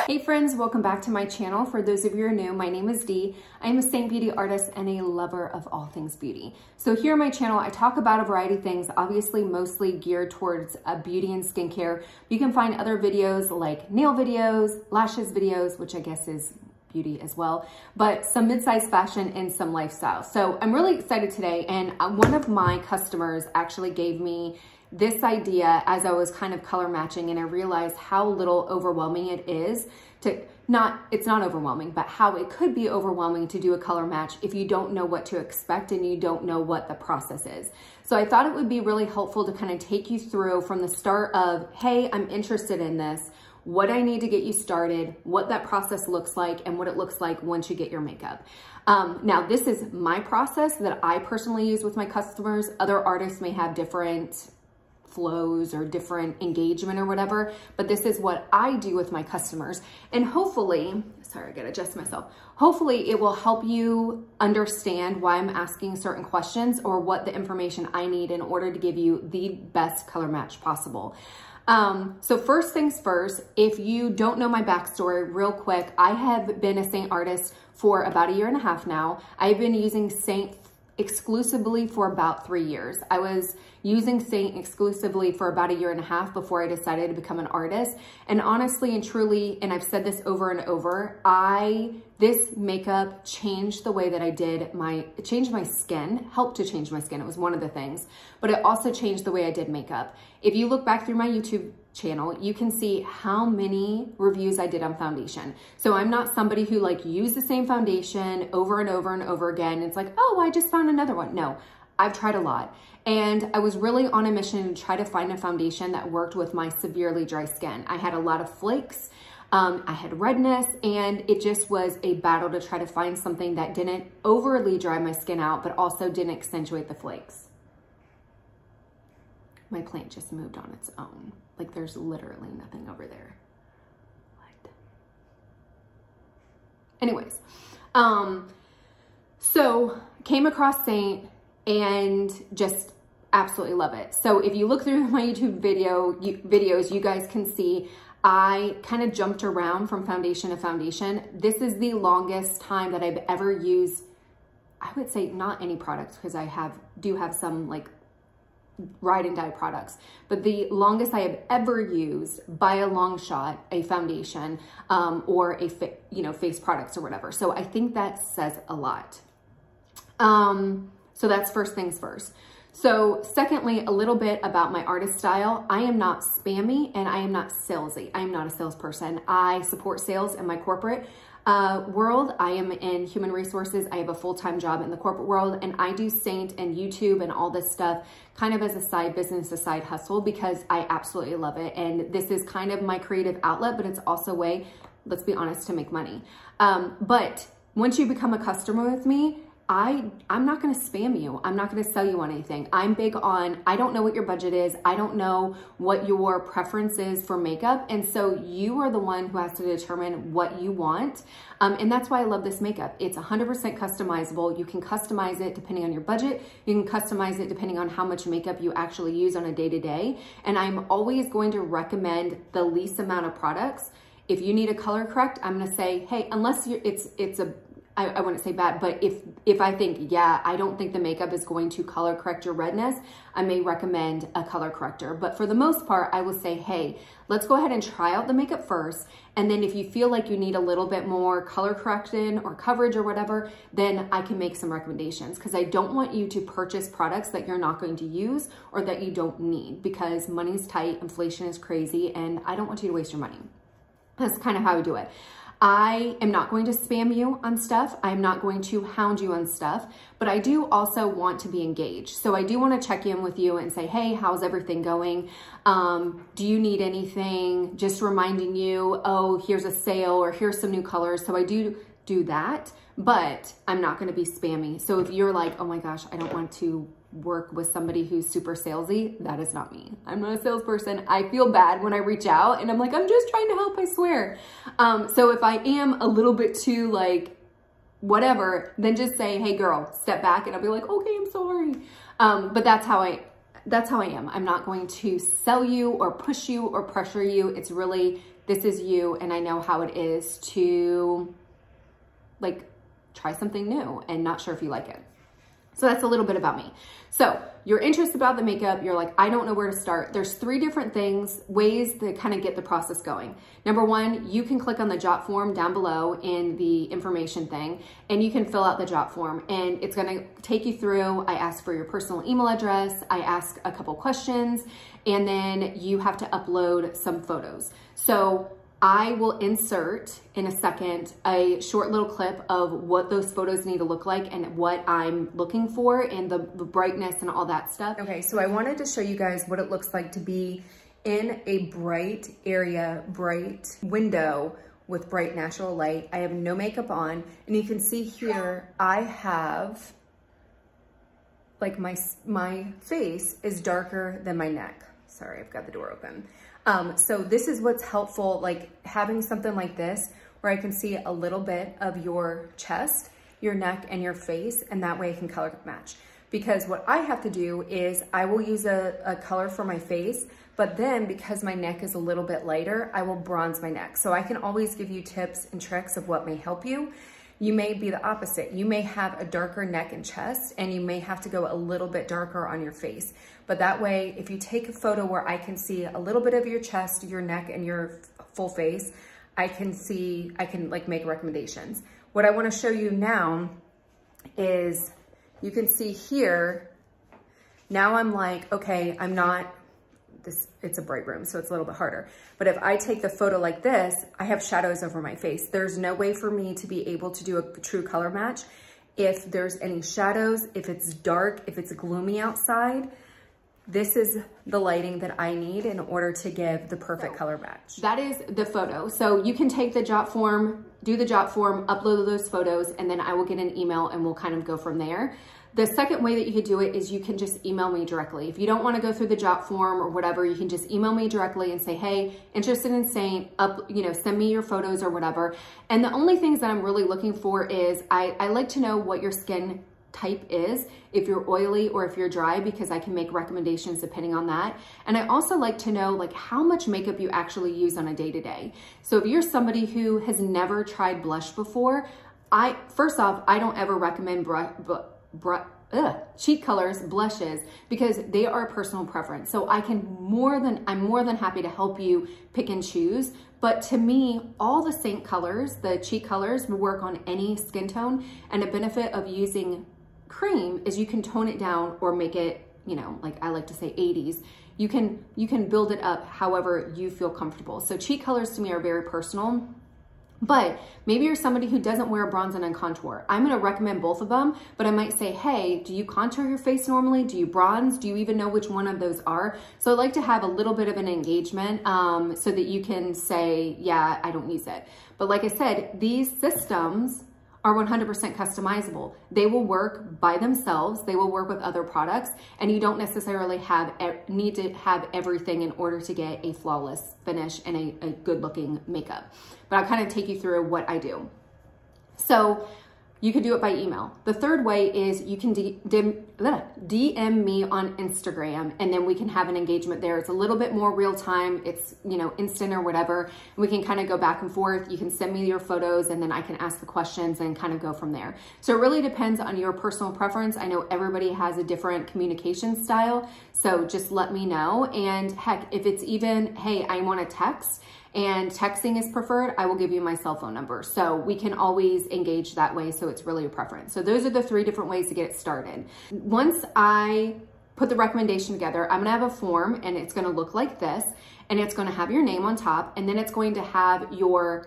Hey friends, welcome back to my channel. For those of you who are new, my name is Dee. I am a Saint beauty artist and a lover of all things beauty. So here on my channel, I talk about a variety of things, obviously mostly geared towards beauty and skincare. You can find other videos like nail videos, lashes videos, which I guess is beauty as well, but some mid-size fashion and some lifestyle. So I'm really excited today, and one of my customers actually gave me this idea as I was kind of color matching, and I realized how little overwhelming it is to it's not overwhelming, but how it could be overwhelming to do a color match if you don't know what to expect and you don't know what the process is. So I thought it would be really helpful to kind of take you through from the start of, hey, I'm interested in this, what I need to get you started, what that process looks like, and what it looks like once you get your makeup. Now, this is my process that I personally use with my customers. Other artists may have different flows or different engagement or whatever, but this is what I do with my customers. And hopefully, sorry, I gotta adjust myself. Hopefully it will help you understand why I'm asking certain questions or what the information I need in order to give you the best color match possible. So first things first, if you don't know my backstory real quick, I have been a Seint artist for about 1.5 years now. I've been using Seint exclusively for about 3 years. I was using Seint exclusively for about 1.5 years before I decided to become an artist. And honestly and truly, and I've said this over and over, this makeup changed the way that I did it changed my skin, helped to change my skin. It was one of the things, but it also changed the way I did makeup. If you look back through my YouTube channel, you can see how many reviews I did on foundation. So I'm not somebody who used the same foundation over and over and over again. It's like, oh, I just found another one. No, I've tried a lot. And I was really on a mission to try to find a foundation that worked with my severely dry skin. I had a lot of flakes, I had redness, and it just was a battle to try to find something that didn't overly dry my skin out, but also didn't accentuate the flakes. My plant just moved on its own. Like there's literally nothing over there. What? Anyways, so came across Seint and just absolutely love it. So if you look through my YouTube videos, you guys can see I kind of jumped around from foundation to foundation. This is the longest time that I've ever used, I would say not any products, because I do have some ride and dye products, but the longest I have ever used by a long shot, a foundation or a face products or whatever. So I think that says a lot. So that's first things first. So secondly, a little bit about my artist style. I am not spammy and I am not salesy. I am not a salesperson. I support sales in my corporate world. I am in human resources. I have a full-time job in the corporate world, and I do Seint and YouTube and all this stuff kind of as a side business, a side hustle, because I absolutely love it. And this is kind of my creative outlet, but it's also a way, let's be honest, to make money. But once you become a customer with me, I'm not going to spam you. I'm not going to sell you on anything. I'm big on, I don't know what your budget is. I don't know what your preference is for makeup. And so you are the one who has to determine what you want. And that's why I love this makeup. It's 100% customizable. You can customize it depending on your budget. You can customize it depending on how much makeup you actually use on a day-to-day. And I'm always going to recommend the least amount of products. If you need a color correct, I'm going to say, hey, unless I wouldn't say bad, but if I think, yeah, I don't think the makeup is going to color correct your redness, I may recommend a color corrector. But for the most part, I will say, hey, let's go ahead and try out the makeup first. And then if you feel like you need a little bit more color correction or coverage or whatever, then I can make some recommendations, because I don't want you to purchase products that you're not going to use or that you don't need, because money's tight, inflation is crazy, and I don't want you to waste your money. That's kind of how I do it. I am not going to spam you on stuff. I'm not going to hound you on stuff, but I do also want to be engaged. So I do want to check in with you and say, hey, how's everything going? Do you need anything? Just reminding you, oh, here's a sale or here's some new colors. So I do that, but I'm not going to be spammy. So if you're like, oh my gosh, I don't want to work with somebody who's super salesy, that is not me. I'm not a salesperson. I feel bad when I reach out and I'm like, I'm just trying to help, I swear. So if I am a little bit too whatever, then just say, hey girl, step back, and I'll be like, okay, I'm sorry. But that's how that's how I am. I'm not going to sell you or push you or pressure you. It's really, this is you, and I know how it is to like try something new and not sure if you like it. So that's a little bit about me. So you're interested about the makeup. You're like, I don't know where to start. There's 3 different ways to kind of get the process going. Number 1, you can click on the Jot Form down below in the information thing, and you can fill out the Jot Form, and it's going to take you through. I ask for your personal email address. I ask a couple questions, and then you have to upload some photos. So I will insert in a second a short little clip of what those photos need to look like and what I'm looking for and the brightness and all that stuff. Okay, so I wanted to show you guys what it looks like to be in a bright area, bright window with bright natural light. I have no makeup on, and you can see here I have like my face is darker than my neck. Sorry, I've got the door open. So this is what's helpful, like having something like this where I can see a little bit of your chest, your neck, and your face, and that way I can color match. Because what I have to do is I will use a color for my face, but then because my neck is a little bit lighter, I will bronze my neck. So I can always give you tips and tricks of what may help you. You may be the opposite. You may have a darker neck and chest, and you may have to go a little bit darker on your face. But that way, if you take a photo where I can see a little bit of your chest, your neck, and your full face, I can like make recommendations. What I want to show you now is, you can see here, now I'm like, okay, I'm not, it's a bright room, so it's a little bit harder. But if I take the photo like this, I have shadows over my face. There's no way for me to be able to do a true color match if there's any shadows, if it's dark, if it's gloomy outside. This is the lighting that I need in order to give the perfect color match. That is the photo. So you can take the Jot Form, do the Jot Form, upload those photos, and then I will get an email and we'll kind of go from there. The second way that you could do it is you can just email me directly. If you don't want to go through the Jot Form or whatever, you can just email me directly and say, hey, interested in Seint, send me your photos or whatever. And the only things that I'm really looking for is I like to know what your skin type is, if you're oily or if you're dry, because I can make recommendations depending on that. And I also like to know like how much makeup you actually use on a day-to-day. So if you're somebody who has never tried blush before, first off, I don't ever recommend cheek colors, blushes, because they are a personal preference. So I'm more than happy to help you pick and choose. But to me, all the Seint colors, the cheek colors, will work on any skin tone. And a benefit of using cream is you can tone it down or make it, like I like to say 80s. You can build it up however you feel comfortable. So cheek colors to me are very personal. But maybe you're somebody who doesn't wear a bronze and contour. I'm gonna recommend both of them, but I might say, hey, do you contour your face normally? Do you bronze? Do you even know which one of those are? So I like to have a little bit of an engagement so that you can say, yeah, I don't use it. But like I said, these systems are 100% customizable. They will work by themselves. They will work with other products, and you don't necessarily need to have everything in order to get a flawless finish and a good looking makeup. But I'll kind of take you through what I do. So you could do it by email. The third way is you can DM me on Instagram, and then we can have an engagement there. It's a little bit more real time. It's, instant or whatever. We can kind of go back and forth. You can send me your photos, and then I can ask the questions and kind of go from there. So it really depends on your personal preference. I know everybody has a different communication style, so just let me know. And heck, if it's even, hey, I want to text, and texting is preferred, I will give you my cell phone number. So we can always engage that way, so it's really a preference. So those are the 3 different ways to get it started. Once I put the recommendation together, I'm gonna have a form, and it's gonna look like this, and it's gonna have your name on top, and then it's going to have your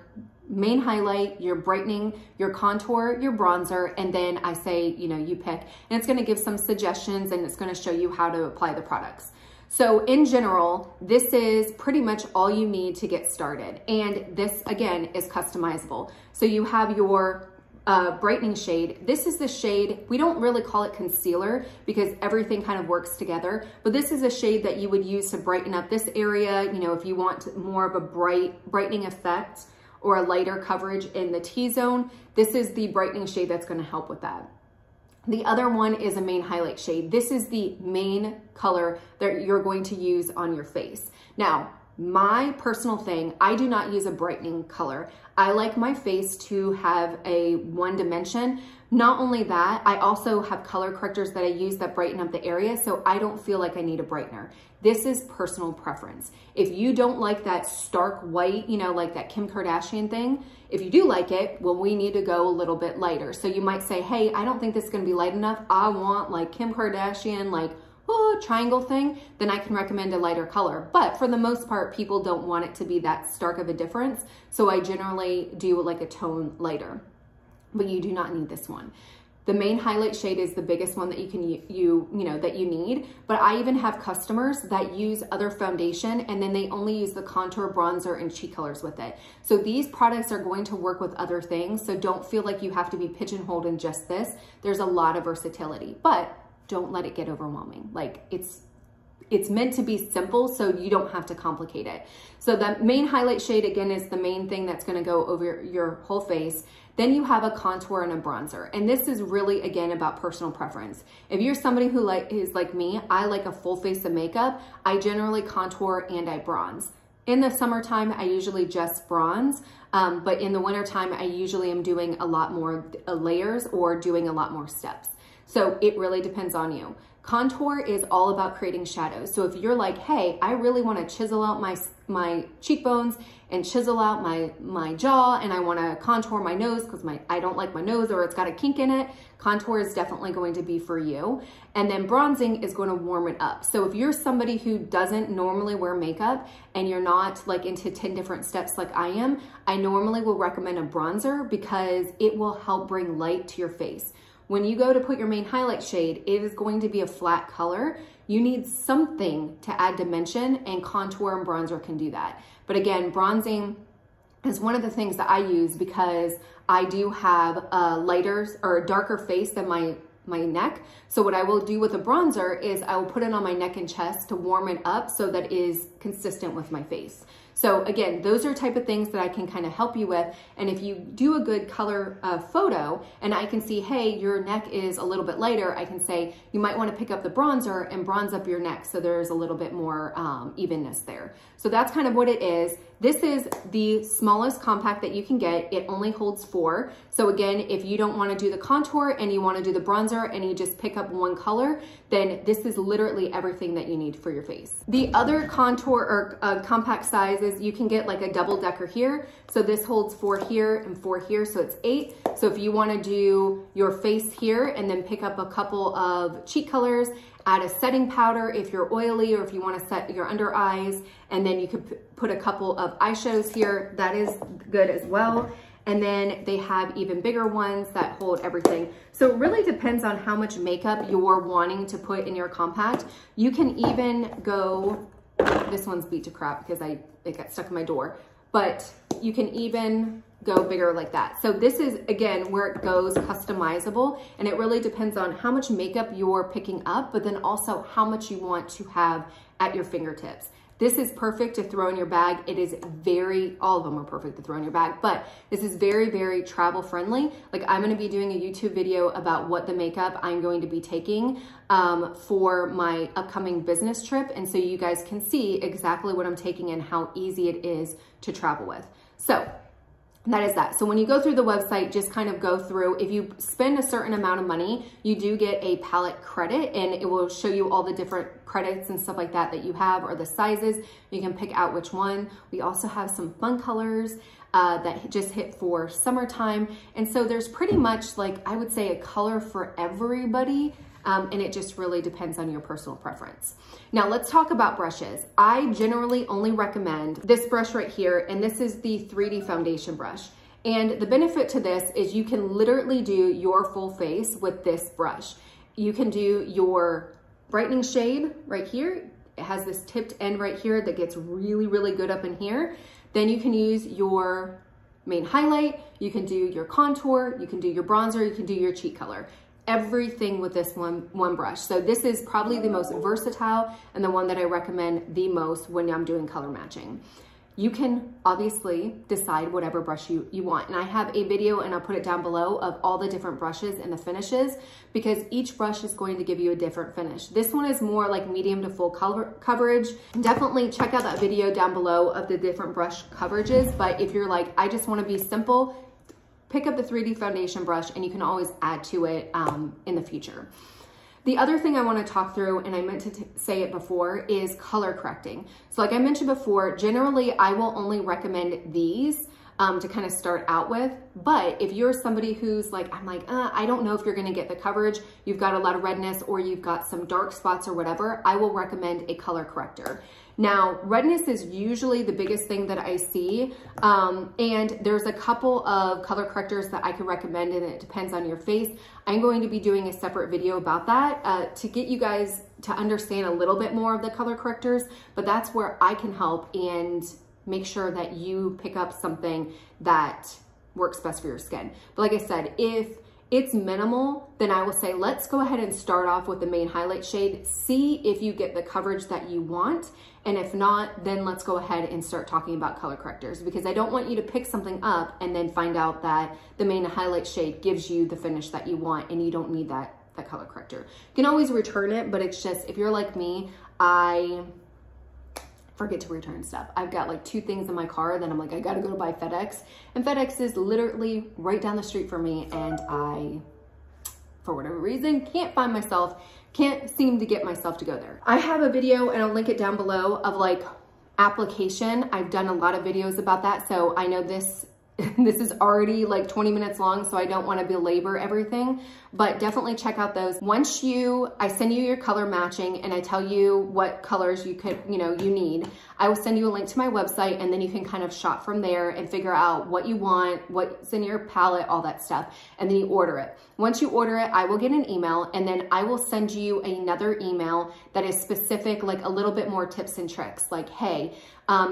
main highlight, your brightening, your contour, your bronzer, and then I say, you pick, and it's gonna give some suggestions, and it's gonna show you how to apply the products. So in general, this is pretty much all you need to get started. And this, again, is customizable. So you have your brightening shade. This is the shade, we don't really call it concealer because everything kind of works together, but this is a shade that you would use to brighten up this area, if you want more of a brightening effect or a lighter coverage in the T-zone. This is the brightening shade that's gonna help with that. The other one is a main highlight shade. This is the main color that you're going to use on your face. Now, my personal thing, I do not use a brightening color. I like my face to have a one dimension. Not only that, I also have color correctors that I use that brighten up the area, so I don't feel like I need a brightener. This is personal preference. If you don't like that stark white, you know, like that Kim Kardashian thing, if you do like it, well, we need to go a little bit lighter. So you might say, hey, I don't think this is gonna be light enough. I want like Kim Kardashian, like, oh, triangle thing, then I can recommend a lighter color. But for the most part, people don't want it to be that stark of a difference. So I generally do like a tone lighter, but you do not need this one. The main highlight shade is the biggest one that you can that you need, but I even have customers that use other foundation and then they only use the contour, bronzer, and cheek colors with it. So these products are going to work with other things, so don't feel like you have to be pigeonholed in just this. There's a lot of versatility, but don't let it get overwhelming. Like it's meant to be simple, so you don't have to complicate it. So the main highlight shade, again, is the main thing that's gonna go over your whole face. Then you have a contour and a bronzer. And this is really, again, about personal preference. If you're somebody who is like me, I like a full face of makeup. I generally contour and I bronze. In the summertime, I usually just bronze, but in the wintertime, I usually am doing a lot more layers or doing a lot more steps. So it really depends on you. Contour is all about creating shadows. So if you're like, hey, I really want to chisel out my cheekbones and chisel out my jaw, and I want to contour my nose because I don't like my nose or it's got a kink in it, contour is definitely going to be for you. And then bronzing is going to warm it up. So if you're somebody who doesn't normally wear makeup and you're not like into 10 different steps like I am, I normally will recommend a bronzer because it will help bring light to your face. When you go to put your main highlight shade, it is going to be a flat color. You need something to add dimension, and contour and bronzer can do that. But again, bronzing is one of the things that I use because I do have a lighter or a darker face than my neck. So what I will do with a bronzer is I will put it on my neck and chest to warm it up so that it is consistent with my face. So again, those are type of things that I can kind of help you with. And if you do a good color photo and I can see, hey, your neck is a little bit lighter, I can say, you might want to pick up the bronzer and bronze up your neck so there's a little bit more evenness there. So that's kind of what it is. This is the smallest compact that you can get. It only holds 4. So again, if you don't want to do the contour and you want to do the bronzer and you just pick up one color, then this is literally everything that you need for your face. The other contour or compact sizes, you can get like a double decker here. So this holds 4 here and 4 here, so it's 8. So if you want to do your face here and then pick up a couple of cheek colors, add a setting powder if you're oily or if you want to set your under eyes, and then you could put a couple of eyeshadows here. That is good as well. And then they have even bigger ones that hold everything. So it really depends on how much makeup you're wanting to put in your compact. You can even go, this one's beat to crap because it got stuck in my door, but you can even go bigger like that. So this is, again, where it goes customizable, and it really depends on how much makeup you're picking up, but then also how much you want to have at your fingertips. This is perfect to throw in your bag. It is all of them are perfect to throw in your bag, but this is very, very travel friendly. Like I'm gonna be doing a YouTube video about what the makeup I'm going to be taking for my upcoming business trip. And so you guys can see exactly what I'm taking and how easy it is to travel with. So that is that. So when you go through the website, just kind of go through. If you spend a certain amount of money, you do get a palette credit, and it will show you all the different credits and stuff like that that you have, or the sizes. You can pick out which one. We also have some fun colors that just hit for summertime. And so there's pretty much, like, I would say, a color for everybody. And it just really depends on your personal preference. Now let's talk about brushes. I generally only recommend this brush right here, and this is the 3D foundation brush. And the benefit to this is you can literally do your full face with this brush. You can do your brightening shade right here. It has this tipped end right here that gets really, really good up in here. Then you can use your main highlight, you can do your contour, you can do your bronzer, you can do your cheek color. Everything with this one brush. So this is probably the most versatile and the one that I recommend the most when I'm doing color matching. You can obviously decide whatever brush you want. And I have a video, and I'll put it down below, of all the different brushes and the finishes, because each brush is going to give you a different finish. This one is more like medium to full coverage. Definitely check out that video down below of the different brush coverages. But if you're like, I just want to be simple, pick up the 3D foundation brush, and you can always add to it in the future. The other thing I want to talk through, and I meant to say it before, is color correcting. So like I mentioned before, generally I will only recommend these to kind of start out with. But if you're somebody who's like, I don't know if you're going to get the coverage, you've got a lot of redness, or you've got some dark spots or whatever, I will recommend a color corrector. Now, redness is usually the biggest thing that I see, and there's a couple of color correctors that I can recommend, and it depends on your face. I'm going to be doing a separate video about that to get you guys to understand a little bit more of the color correctors, but that's where I can help and make sure that you pick up something that works best for your skin. But like I said, if it's minimal, then I will say, let's go ahead and start off with the main highlight shade. See if you get the coverage that you want. And if not, then let's go ahead and start talking about color correctors, because I don't want you to pick something up and then find out that the main highlight shade gives you the finish that you want and you don't need that color corrector. You can always return it, but it's just, if you're like me, I forget to return stuff. I've got like 2 things in my car that I'm like, I gotta go to buy FedEx. And FedEx is literally right down the street from me, and I, for whatever reason, can't seem to get myself to go there. I have a video, and I'll link it down below, of like application. I've done a lot of videos about that, so I know this is already like 20 minutes long, so I don't want to belabor everything, but definitely check out those. Once I send you your color matching and I tell you what colors you need, I will send you a link to my website, and then you can kind of shop from there and figure out what you want, what's in your palette, all that stuff, and then you order it. Once you order it, I will get an email, and then I will send you another email that is specific, like a little bit more tips and tricks, like, hey,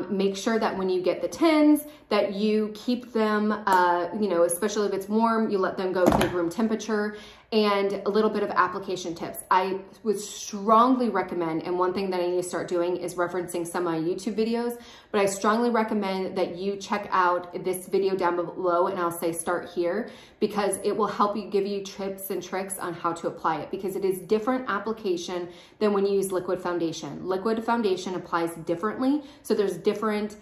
make sure that when you get the tins that you keep them, especially if it's warm, you let them go to room temperature, and a little bit of application tips. I would strongly recommend, and one thing that I need to start doing is referencing some of my YouTube videos, but I strongly recommend that you check out this video down below, and I'll say start here, because it will help you, give you tips and tricks on how to apply it, because it is different application than when you use liquid foundation. Liquid foundation applies differently, so there's different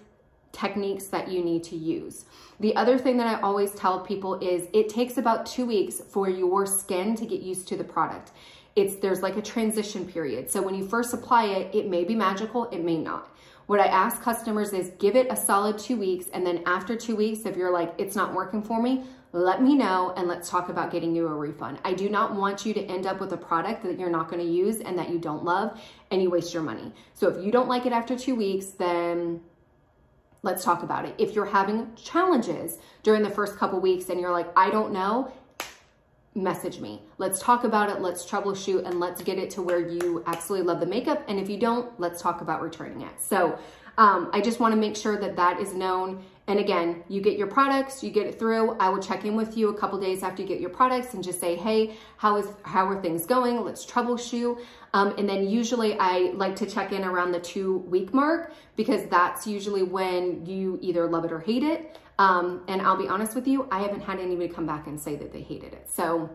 techniques that you need to use. The other thing that I always tell people is it takes about 2 weeks for your skin to get used to the product. There's like a transition period. So when you first apply it, it may be magical, it may not. What I ask customers is give it a solid 2 weeks, and then after 2 weeks, if you're like, it's not working for me, let me know and let's talk about getting you a refund. I do not want you to end up with a product that you're not going to use and that you don't love and you waste your money. So if you don't like it after 2 weeks, then let's talk about it. If you're having challenges during the first couple weeks and you're like, I don't know, message me. Let's talk about it. Let's troubleshoot, and let's get it to where you absolutely love the makeup. And if you don't, let's talk about returning it. So I just want to make sure that that is known. And again, you get your products, you get it through. I will check in with you a couple days after you get your products and just say, hey, how are things going? Let's troubleshoot. And then usually I like to check in around the 2-week mark, because that's usually when you either love it or hate it. And I'll be honest with you, I haven't had anybody come back and say that they hated it. So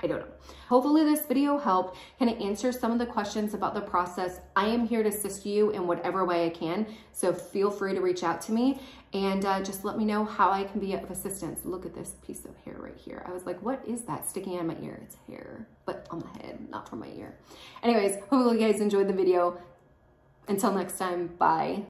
I don't know. Hopefully this video helped kind of answer some of the questions about the process. I am here to assist you in whatever way I can. So feel free to reach out to me and just let me know how I can be of assistance. Look at this piece of hair right here. I was like, what is that sticking out of my ear? It's hair, but on my head, not from my ear. Anyways, hopefully you guys enjoyed the video. Until next time, bye.